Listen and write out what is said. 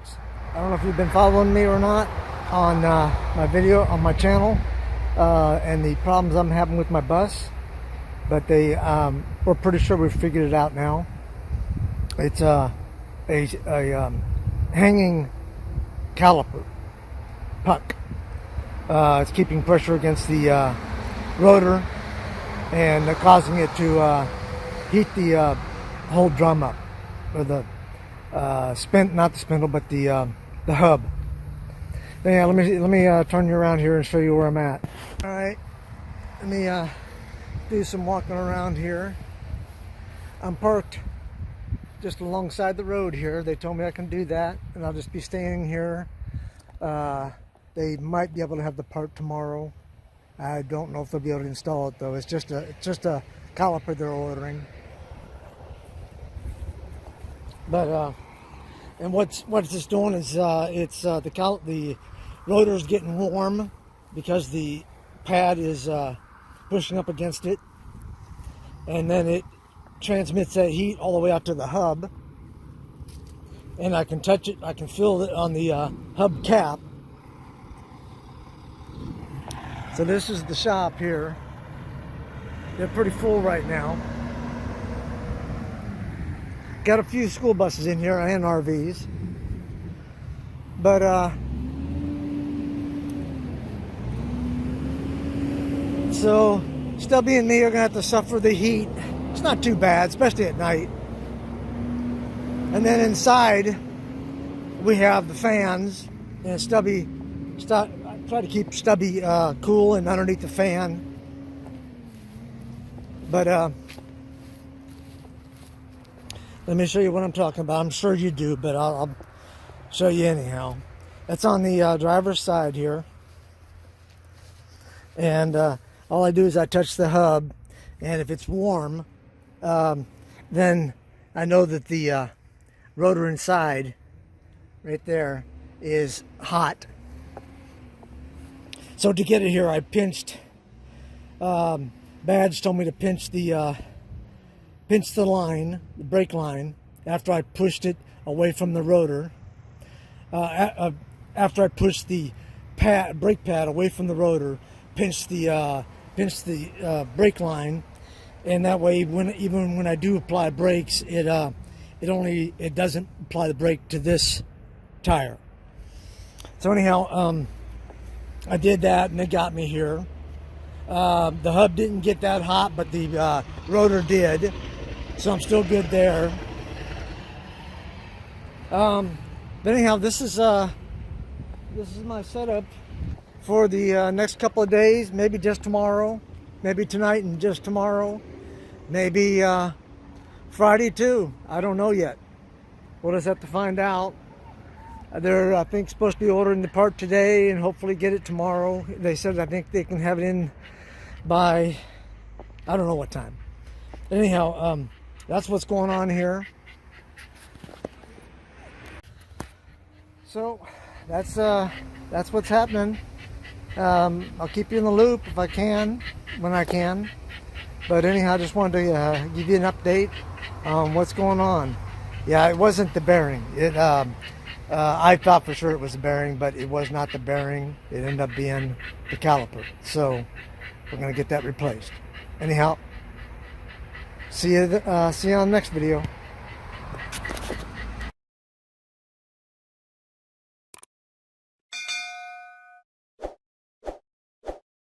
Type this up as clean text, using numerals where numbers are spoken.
folks. I don't know if you've been following me or not on my video on my channel and the problems I'm having with my bus, but we're pretty sure we've figured it out now. It's a hanging caliper puck. It's keeping pressure against the rotor and causing it to heat the whole drum up, or the not the spindle, but the hub. Yeah, let me turn you around here and show you where I'm at. All right, let me do some walking around here. I'm parked just alongside the road here. They told me I can do that, and I'll just be staying here. They might be able to have the part tomorrow. I don't know if they'll be able to install it though. It's just a caliper they're ordering. But and what it's doing is the rotor's getting warm because the pad is pushing up against it, and then it transmits that heat all the way out to the hub, and I can touch it. I can feel it on the hub cap. So this is the shop here. They're pretty full right now. Got a few school buses in here and RVs. But so Stubby and me are gonna have to suffer the heat. It's not too bad, especially at night. And then inside we have the fans, and I try to keep Stubby cool and underneath the fan. But let me show you what I'm talking about. I'm sure you do, but I'll show you anyhow. That's on the driver's side here. And all I do is I touch the hub, and if it's warm, then I know that the rotor inside, right there, is hot. So to get it here, I pinched, Badge told me to pinch the line, the brake line, after I pushed it away from the rotor. After I pushed the brake pad away from the rotor, pinch the brake line, and that way, even when I do apply brakes, it doesn't apply the brake to this tire. So anyhow, I did that, and it got me here. The hub didn't get that hot, but the rotor did, so I'm still good there. But anyhow, this is my setup for the next couple of days. Maybe just tomorrow, maybe tonight and just tomorrow, maybe Friday too. I don't know yet. We'll just have to find out. They're, I think, supposed to be ordering the part today and hopefully get it tomorrow. They said I think they can have it in by, I don't know what time. Anyhow, that's what's going on here. So that's what's happening. I'll keep you in the loop if I can, when I can. But anyhow, I just wanted to give you an update on what's going on. Yeah, it wasn't the bearing. I thought for sure it was the bearing, but it was not the bearing. It ended up being the caliper. So we're going to get that replaced. Anyhow, see you on the next video.